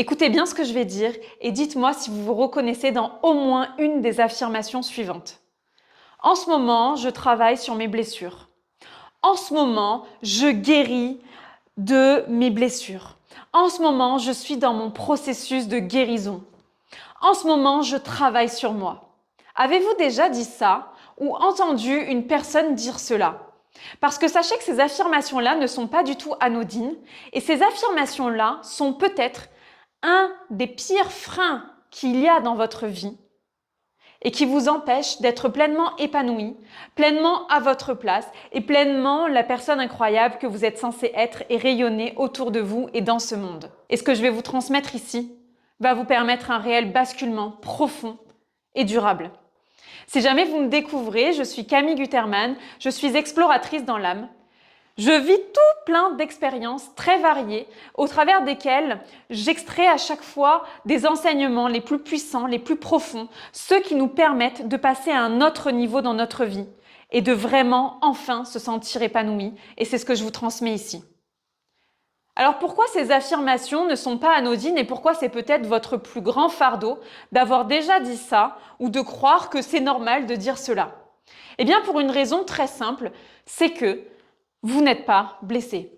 Écoutez bien ce que je vais dire et dites-moi si vous vous reconnaissez dans au moins une des affirmations suivantes. En ce moment, je travaille sur mes blessures. En ce moment, je guéris de mes blessures. En ce moment, je suis dans mon processus de guérison. En ce moment, je travaille sur moi. Avez-vous déjà dit ça ou entendu une personne dire cela? Parce que sachez que ces affirmations-là ne sont pas du tout anodines et ces affirmations-là sont peut-être un des pires freins qu'il y a dans votre vie et qui vous empêche d'être pleinement épanoui, pleinement à votre place et pleinement la personne incroyable que vous êtes censé être et rayonner autour de vous et dans ce monde. Et ce que je vais vous transmettre ici va vous permettre un réel basculement profond et durable. Si jamais vous me découvrez, je suis Camille Guterman, je suis exploratrice dans l'âme. Je vis tout plein d'expériences très variées au travers desquelles j'extrais à chaque fois des enseignements les plus puissants, les plus profonds, ceux qui nous permettent de passer à un autre niveau dans notre vie et de vraiment enfin se sentir épanoui. Et c'est ce que je vous transmets ici. Alors pourquoi ces affirmations ne sont pas anodines et pourquoi c'est peut-être votre plus grand fardeau d'avoir déjà dit ça ou de croire que c'est normal de dire cela? Eh bien pour une raison très simple, c'est que vous n'êtes pas blessé.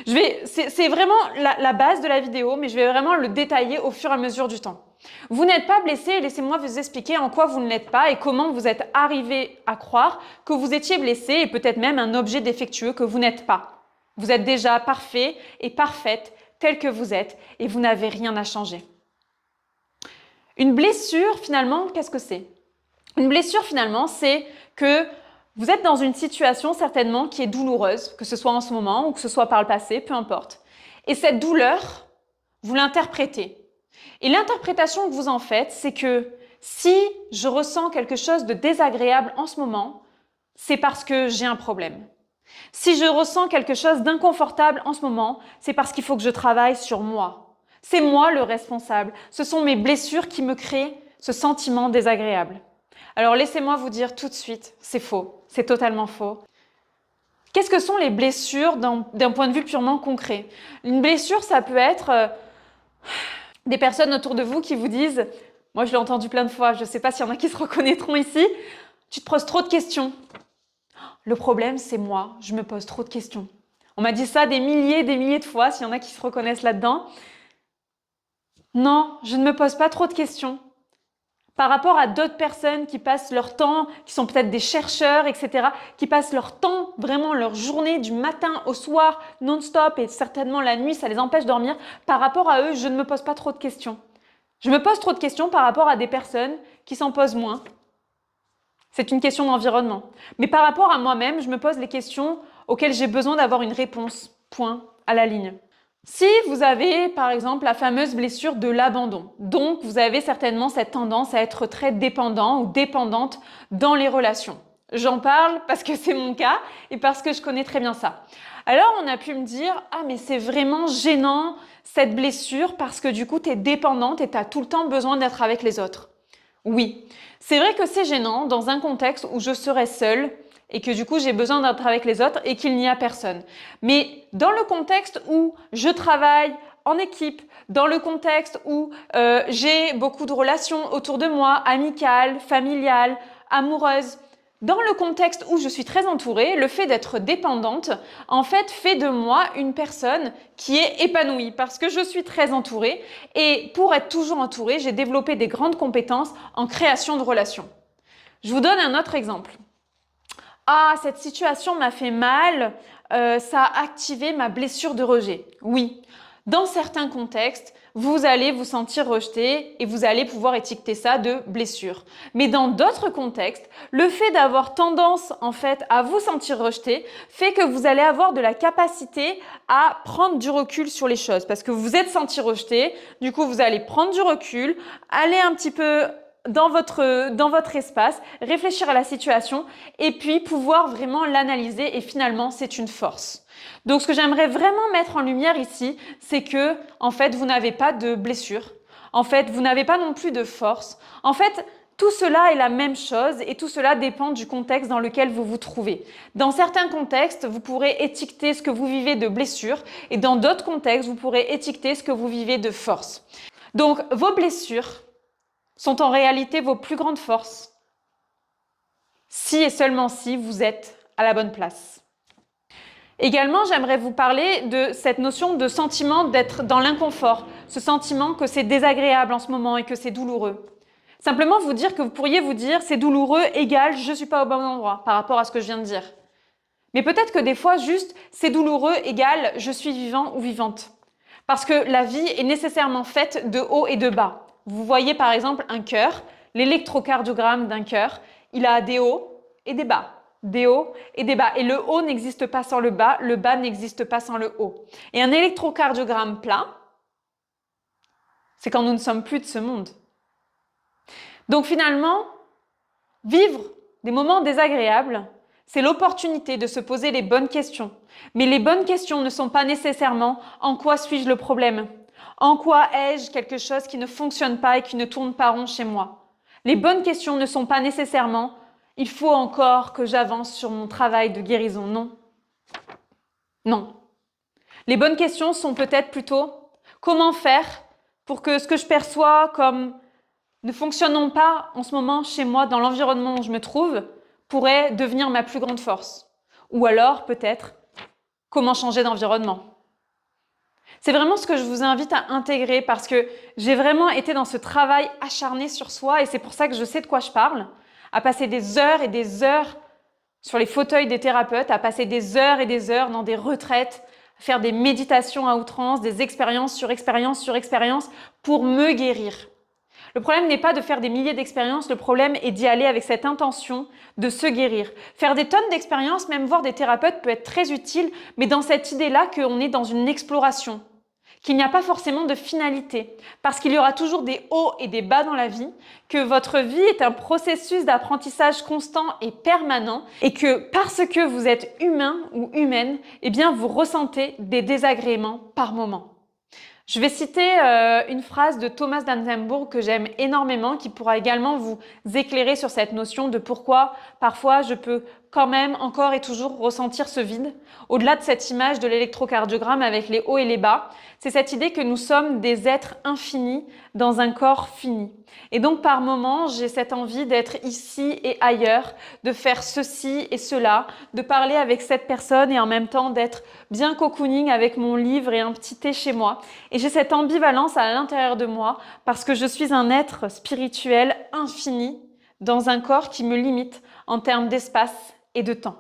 C'est vraiment la base de la vidéo, mais je vais vraiment le détailler au fur et à mesure du temps. Vous n'êtes pas blessé et laissez-moi vous expliquer en quoi vous ne l'êtes pas et comment vous êtes arrivé à croire que vous étiez blessé et peut-être même un objet défectueux que vous n'êtes pas. Vous êtes déjà parfait et parfaite tel que vous êtes et vous n'avez rien à changer. Une blessure, finalement, qu'est-ce que c'est? Une blessure, finalement, c'est que vous êtes dans une situation certainement qui est douloureuse, que ce soit en ce moment ou que ce soit par le passé, peu importe. Et cette douleur, vous l'interprétez. Et l'interprétation que vous en faites, c'est que si je ressens quelque chose de désagréable en ce moment, c'est parce que j'ai un problème. Si je ressens quelque chose d'inconfortable en ce moment, c'est parce qu'il faut que je travaille sur moi. C'est moi le responsable. Ce sont mes blessures qui me créent ce sentiment désagréable. Alors laissez-moi vous dire tout de suite, c'est faux, c'est totalement faux. Qu'est-ce que sont les blessures d'un point de vue purement concret? Une blessure, ça peut être des personnes autour de vous qui vous disent, moi je l'ai entendu plein de fois, je ne sais pas s'il y en a qui se reconnaîtront ici, tu te poses trop de questions. Le problème, c'est moi, je me pose trop de questions. On m'a dit ça des milliers de fois, s'il y en a qui se reconnaissent là-dedans. Non, je ne me pose pas trop de questions. Par rapport à d'autres personnes qui passent leur temps, qui sont peut-être des chercheurs, etc., qui passent leur temps, vraiment leur journée du matin au soir, non-stop, et certainement la nuit, ça les empêche de dormir. Par rapport à eux, je ne me pose pas trop de questions. Je me pose trop de questions par rapport à des personnes qui s'en posent moins. C'est une question d'environnement. Mais par rapport à moi-même, je me pose les questions auxquelles j'ai besoin d'avoir une réponse. Point, à la ligne. Si vous avez, par exemple, la fameuse blessure de l'abandon, donc vous avez certainement cette tendance à être très dépendant ou dépendante dans les relations. J'en parle parce que c'est mon cas et parce que je connais très bien ça. Alors on a pu me dire « Ah mais c'est vraiment gênant cette blessure parce que du coup tu es dépendante et tu as tout le temps besoin d'être avec les autres. » Oui, c'est vrai que c'est gênant dans un contexte où je serais seule et que du coup j'ai besoin d'être avec les autres et qu'il n'y a personne. Mais dans le contexte où je travaille en équipe, dans le contexte où j'ai beaucoup de relations autour de moi, amicales, familiales, amoureuses, dans le contexte où je suis très entourée, le fait d'être dépendante, en fait, fait de moi une personne qui est épanouie parce que je suis très entourée et pour être toujours entourée, j'ai développé des grandes compétences en création de relations. Je vous donne un autre exemple. Ah, cette situation m'a fait mal, ça a activé ma blessure de rejet. Oui, dans certains contextes, vous allez vous sentir rejeté et vous allez pouvoir étiqueter ça de blessure. Mais dans d'autres contextes, le fait d'avoir tendance en fait à vous sentir rejeté fait que vous allez avoir de la capacité à prendre du recul sur les choses parce que vous vous êtes senti rejeté, du coup vous allez prendre du recul, aller un petit peu dans votre espace, réfléchir à la situation et puis pouvoir vraiment l'analyser et finalement c'est une force. Donc ce que j'aimerais vraiment mettre en lumière ici, c'est que en fait vous n'avez pas de blessure, en fait vous n'avez pas non plus de force. En fait, Tout cela est la même chose et tout cela dépend du contexte dans lequel vous vous trouvez. Dans certains contextes, vous pourrez étiqueter ce que vous vivez de blessure et dans d'autres contextes, vous pourrez étiqueter ce que vous vivez de force. Donc, vos blessures sont en réalité vos plus grandes forces si et seulement si vous êtes à la bonne place. Également, j'aimerais vous parler de cette notion de sentiment d'être dans l'inconfort, ce sentiment que c'est désagréable en ce moment et que c'est douloureux. Simplement vous dire que vous pourriez vous dire c'est douloureux égale je ne suis pas au bon endroit par rapport à ce que je viens de dire. Mais peut-être que des fois juste c'est douloureux égale je suis vivant ou vivante. Parce que la vie est nécessairement faite de haut et de bas. Vous voyez par exemple un cœur, l'électrocardiogramme d'un cœur, il a des hauts et des bas. Des hauts et des bas. Et le haut n'existe pas sans le bas n'existe pas sans le haut. Et un électrocardiogramme plat, c'est quand nous ne sommes plus de ce monde. Donc finalement, vivre des moments désagréables, c'est l'opportunité de se poser les bonnes questions. Mais les bonnes questions ne sont pas nécessairement « en quoi suis-je le problème ?» En quoi ai-je quelque chose qui ne fonctionne pas et qui ne tourne pas rond chez moi? Les bonnes questions ne sont pas nécessairement « il faut encore que j'avance sur mon travail de guérison ». Non. Non. Les bonnes questions sont peut-être plutôt « comment faire pour que ce que je perçois comme ne fonctionnant pas en ce moment chez moi, dans l'environnement où je me trouve, pourrait devenir ma plus grande force. Ou alors, peut-être, comment changer d'environnement. C'est vraiment ce que je vous invite à intégrer parce que j'ai vraiment été dans ce travail acharné sur soi et c'est pour ça que je sais de quoi je parle, à passer des heures et des heures sur les fauteuils des thérapeutes, à passer des heures et des heures dans des retraites, à faire des méditations à outrance, des expériences sur expérience sur expérience pour me guérir. Le problème n'est pas de faire des milliers d'expériences, le problème est d'y aller avec cette intention de se guérir. Faire des tonnes d'expériences, même voir des thérapeutes peut être très utile, mais dans cette idée-là qu'on est dans une exploration, qu'il n'y a pas forcément de finalité, parce qu'il y aura toujours des hauts et des bas dans la vie, que votre vie est un processus d'apprentissage constant et permanent, et que parce que vous êtes humain ou humaine, eh bien vous ressentez des désagréments par moment. Je vais citer une phrase de Thomas d'Anzenbourg que j'aime énormément, qui pourra également vous éclairer sur cette notion de pourquoi parfois je peux quand même encore et toujours ressentir ce vide. Au-delà de cette image de l'électrocardiogramme avec les hauts et les bas, c'est cette idée que nous sommes des êtres infinis dans un corps fini. Et donc par moments, j'ai cette envie d'être ici et ailleurs, de faire ceci et cela, de parler avec cette personne et en même temps d'être bien cocooning avec mon livre et un petit thé chez moi. Et j'ai cette ambivalence à l'intérieur de moi parce que je suis un être spirituel infini dans un corps qui me limite en termes d'espace et de temps.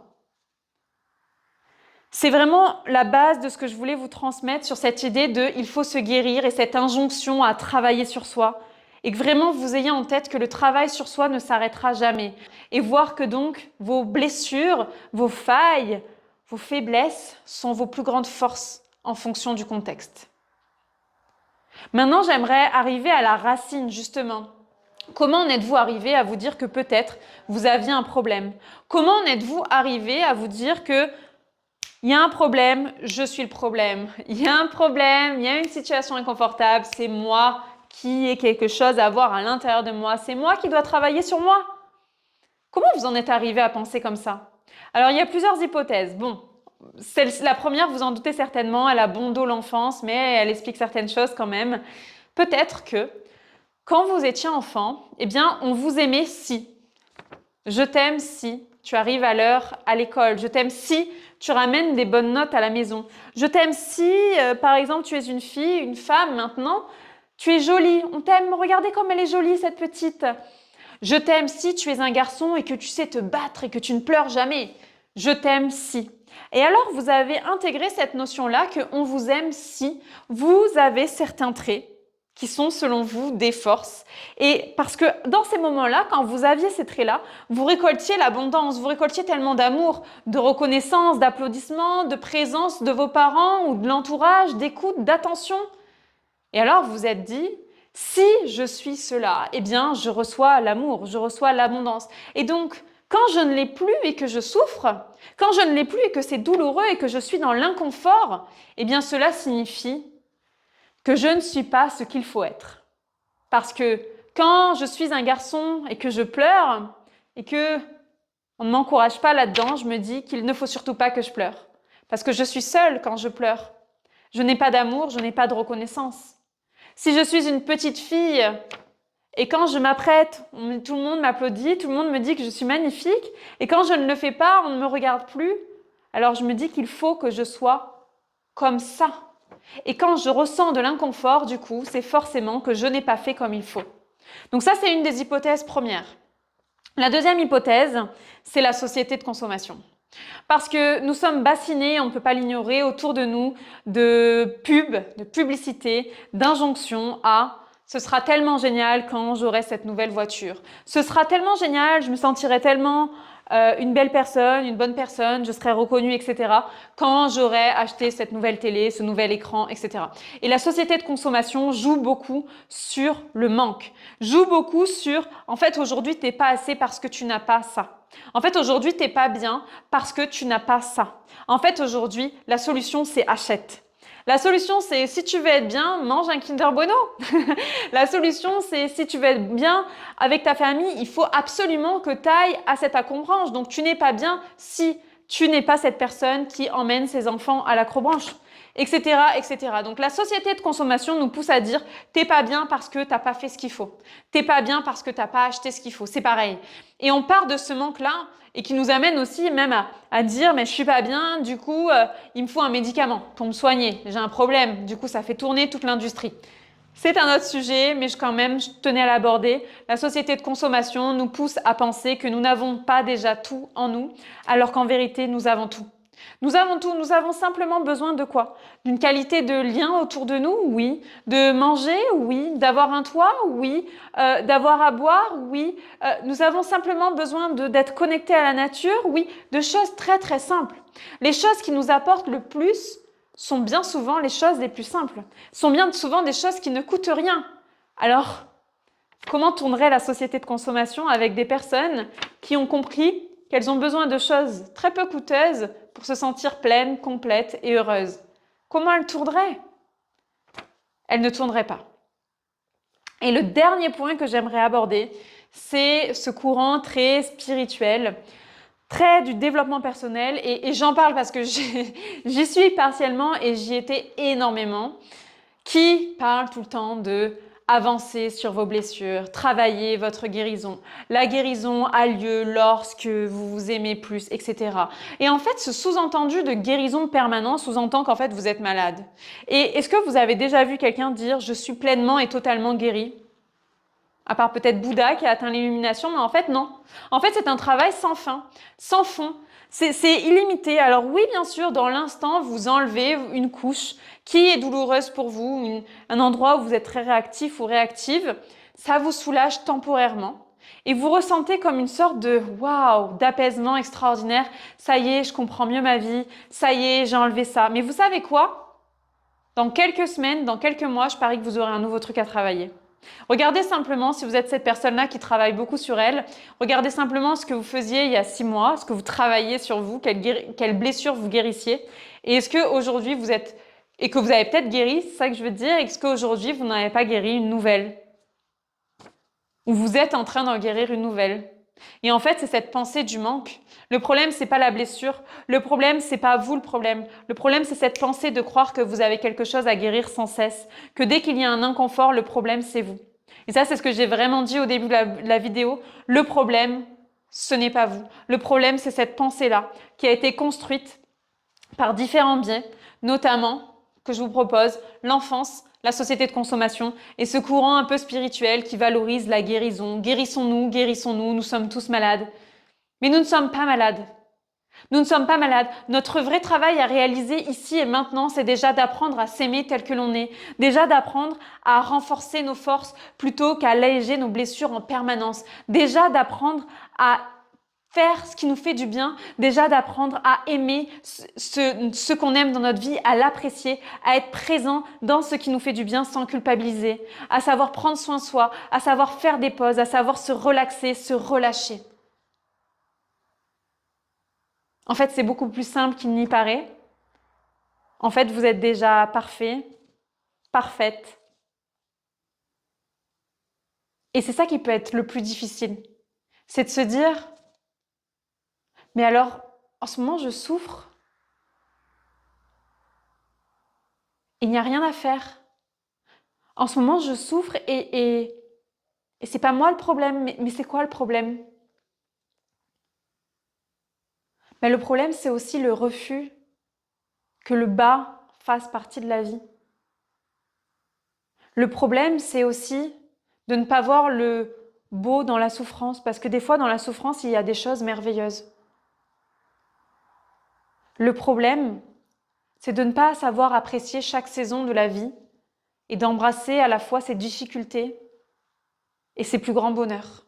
C'est vraiment la base de ce que je voulais vous transmettre sur cette idée de « il faut se guérir » et cette injonction à travailler sur soi. Et que vraiment vous ayez en tête que le travail sur soi ne s'arrêtera jamais. Et voir que donc vos blessures, vos failles, vos faiblesses sont vos plus grandes forces en fonction du contexte. Maintenant, j'aimerais arriver à la racine, justement. Comment en êtes-vous arrivé à vous dire que peut-être vous aviez un problème? Comment en êtes-vous arrivé à vous dire que il y a un problème, je suis le problème. Il y a un problème, il y a une situation inconfortable, c'est moi qui ai quelque chose à voir à l'intérieur de moi. C'est moi qui dois travailler sur moi. Comment vous en êtes arrivé à penser comme ça? Alors, il y a plusieurs hypothèses. Bon, la première, vous en doutez certainement, elle a bon dos l'enfance, mais elle explique certaines choses quand même. Peut-être que quand vous étiez enfant, eh bien, on vous aimait si. Je t'aime si tu arrives à l'heure à l'école. Je t'aime si tu ramènes des bonnes notes à la maison. Je t'aime si, par exemple, tu es une fille, une femme maintenant, tu es jolie. On t'aime, regardez comme elle est jolie, cette petite. Je t'aime si tu es un garçon et que tu sais te battre et que tu ne pleures jamais. Je t'aime si. Et alors, vous avez intégré cette notion-là qu'on vous aime si vous avez certains traits qui sont selon vous des forces. Et parce que dans ces moments-là, quand vous aviez ces traits-là, vous récoltiez l'abondance, vous récoltiez tellement d'amour, de reconnaissance, d'applaudissements, de présence de vos parents ou de l'entourage, d'écoute, d'attention. Et alors vous vous êtes dit, si je suis cela, eh bien je reçois l'amour, je reçois l'abondance. Et donc, quand je ne l'ai plus et que je souffre, quand je ne l'ai plus et que c'est douloureux et que je suis dans l'inconfort, eh bien cela signifie que je ne suis pas ce qu'il faut être. Parce que Quand je suis un garçon et que je pleure et que on ne m'encourage pas là-dedans, je me dis qu'il ne faut surtout pas que je pleure. Parce que je suis seule quand je pleure. Je n'ai pas d'amour, je n'ai pas de reconnaissance. Si je suis une petite fille et quand je m'apprête, tout le monde m'applaudit, tout le monde me dit que je suis magnifique, et quand je ne le fais pas, on ne me regarde plus, alors je me dis qu'il faut que je sois comme ça. Et quand je ressens de l'inconfort, du coup, c'est forcément que je n'ai pas fait comme il faut. Donc ça, c'est une des hypothèses premières. La deuxième hypothèse, c'est la société de consommation. Parce que nous sommes bassinés, on ne peut pas l'ignorer, autour de nous, de pubs, de publicités, d'injonctions à ce sera tellement génial quand j'aurai cette nouvelle voiture. Ce sera tellement génial, je me sentirai tellement une belle personne, une bonne personne, je serai reconnue, etc. quand j'aurai acheté cette nouvelle télé, ce nouvel écran, etc. Et la société de consommation joue beaucoup sur le manque, joue beaucoup sur, en fait, aujourd'hui, tu n'es pas assez parce que tu n'as pas ça. En fait, aujourd'hui, tu n'es pas bien parce que tu n'as pas ça. En fait, aujourd'hui, la solution, c'est achète. La solution, c'est si tu veux être bien, mange un Kinder Bueno. La solution, c'est si tu veux être bien avec ta famille, il faut absolument que tu ailles à cette accrobranche. Donc, tu n'es pas bien si tu n'es pas cette personne qui emmène ses enfants à l'acrobranche, etc., etc. Donc, la société de consommation nous pousse à dire t'es pas bien parce que t'as pas fait ce qu'il faut. T'es pas bien parce que t'as pas acheté ce qu'il faut. C'est pareil. Et on part de ce manque-là et qui nous amène aussi même à dire mais je suis pas bien, du coup il me faut un médicament pour me soigner, j'ai un problème, du coup ça fait tourner toute l'industrie. C'est un autre sujet, mais quand même je tenais à l'aborder. La société de consommation nous pousse à penser que nous n'avons pas déjà tout en nous, alors qu'en vérité nous avons tout. Nous avons tout, nous avons simplement besoin de quoi? D'une qualité de lien autour de nous, oui. De manger, oui. D'avoir un toit, oui. D'avoir à boire, oui. Nous avons simplement besoin d'être connectés à la nature, oui. De choses très très simples. Les choses qui nous apportent le plus sont bien souvent les choses les plus simples. Sont bien souvent des choses qui ne coûtent rien. Alors, comment tournerait la société de consommation avec des personnes qui ont compris qu'elles ont besoin de choses très peu coûteuses pour se sentir pleines, complètes et heureuses? Comment elles tourneraient? Elles ne tourneraient pas. Et le dernier point que j'aimerais aborder, c'est ce courant très spirituel, très du développement personnel. Et j'en parle parce que j'y suis partiellement et j'y étais énormément, qui parle tout le temps de avancer sur vos blessures, travailler votre guérison. La guérison a lieu lorsque vous vous aimez plus, etc. Et en fait, ce sous-entendu de guérison permanente sous-entend qu'en fait, vous êtes malade. Et est-ce que vous avez déjà vu quelqu'un dire « je suis pleinement et totalement guéri » ? À part peut-être Bouddha qui a atteint l'illumination, mais en fait, non. En fait, c'est un travail sans fin, sans fond. C'est illimité. Alors oui, bien sûr, dans l'instant, vous enlevez une couche qui est douloureuse pour vous, un endroit où vous êtes très réactif ou réactive. Ça vous soulage temporairement. Et vous ressentez comme une sorte de waouh, d'apaisement extraordinaire. Ça y est, je comprends mieux ma vie. Ça y est, j'ai enlevé ça. Mais vous savez quoi? Dans quelques semaines, dans quelques mois, je parie que vous aurez un nouveau truc à travailler. Regardez simplement, si vous êtes cette personne-là qui travaille beaucoup sur elle, regardez simplement ce que vous faisiez il y a 6 mois, ce que vous travailliez sur vous, quelle blessure vous guérissiez. Et est-ce qu'aujourd'hui vous êtes, et que vous avez peut-être guéri, c'est ça que je veux dire, est-ce qu'aujourd'hui vous n'avez pas guéri une nouvelle? Ou vous êtes en train d'en guérir une nouvelle? Et en fait, c'est cette pensée du manque. Le problème, c'est pas la blessure. Le problème, c'est pas vous le problème. Le problème, c'est cette pensée de croire que vous avez quelque chose à guérir sans cesse. Que dès qu'il y a un inconfort, le problème, c'est vous. Et ça, c'est ce que j'ai vraiment dit au début de la vidéo. Le problème, ce n'est pas vous. Le problème, c'est cette pensée-là qui a été construite par différents biais, notamment, que je vous propose, l'enfance, la société de consommation et ce courant un peu spirituel qui valorise la guérison. Guérissons-nous, nous sommes tous malades. Mais nous ne sommes pas malades. Nous ne sommes pas malades. Notre vrai travail à réaliser ici et maintenant, c'est déjà d'apprendre à s'aimer tel que l'on est, déjà d'apprendre à renforcer nos forces plutôt qu'à alléger nos blessures en permanence, déjà d'apprendre à faire ce qui nous fait du bien, déjà d'apprendre à aimer ce qu'on aime dans notre vie, à l'apprécier, à être présent dans ce qui nous fait du bien sans culpabiliser, à savoir prendre soin de soi, à savoir faire des pauses, à savoir se relaxer, se relâcher. En fait, c'est beaucoup plus simple qu'il n'y paraît. En fait, vous êtes déjà parfait, parfaite. Et c'est ça qui peut être le plus difficile. C'est de se dire, mais alors, en ce moment, je souffre. Il n'y a rien à faire. En ce moment, je souffre et c'est pas moi le problème. Mais c'est quoi le problème? Mais le problème, c'est aussi le refus que le bas fasse partie de la vie. Le problème, c'est aussi de ne pas voir le beau dans la souffrance, parce que des fois, dans la souffrance, il y a des choses merveilleuses. Le problème, c'est de ne pas savoir apprécier chaque saison de la vie et d'embrasser à la fois ses difficultés et ses plus grands bonheurs.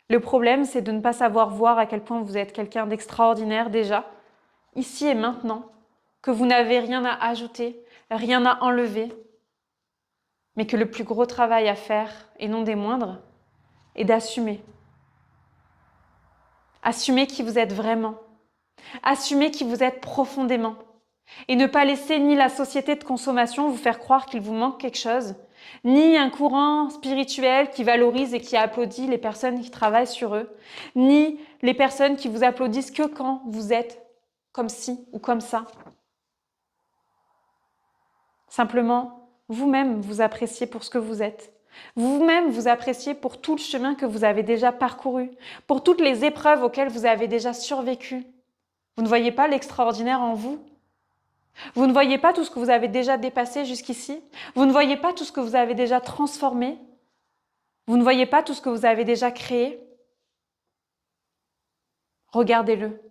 Le problème, c'est de ne pas savoir voir à quel point vous êtes quelqu'un d'extraordinaire déjà, ici et maintenant, que vous n'avez rien à ajouter, rien à enlever, mais que le plus gros travail à faire, et non des moindres, est d'assumer. Assumer qui vous êtes vraiment. Assumer qui vous êtes profondément. Et ne pas laisser ni la société de consommation vous faire croire qu'il vous manque quelque chose, ni un courant spirituel qui valorise et qui applaudit les personnes qui travaillent sur eux, ni les personnes qui vous applaudissent que quand vous êtes comme ci ou comme ça. Simplement, vous-même vous appréciez pour ce que vous êtes. Vous-même vous appréciez pour tout le chemin que vous avez déjà parcouru, pour toutes les épreuves auxquelles vous avez déjà survécu. Vous ne voyez pas l'extraordinaire en vous? Vous ne voyez pas tout ce que vous avez déjà dépassé jusqu'ici? Vous ne voyez pas tout ce que vous avez déjà transformé? Vous ne voyez pas tout ce que vous avez déjà créé? Regardez-le.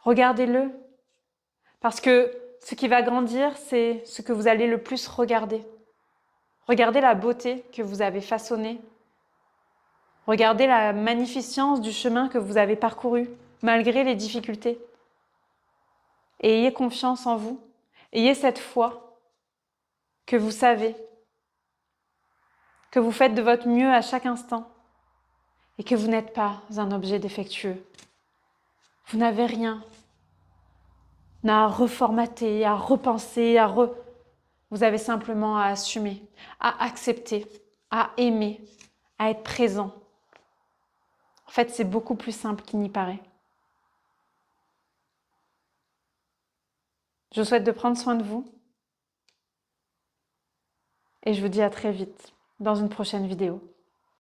Regardez-le. Parce que ce qui va grandir, c'est ce que vous allez le plus regarder. Regardez la beauté que vous avez façonnée. Regardez la magnificence du chemin que vous avez parcouru, malgré les difficultés. Et ayez confiance en vous. Ayez cette foi que vous savez, que vous faites de votre mieux à chaque instant et que vous n'êtes pas un objet défectueux. Vous n'avez rien à reformater, à repenser, Vous avez simplement à assumer, à accepter, à aimer, à être présent. En fait, c'est beaucoup plus simple qu'il n'y paraît. Je vous souhaite de prendre soin de vous et je vous dis à très vite dans une prochaine vidéo.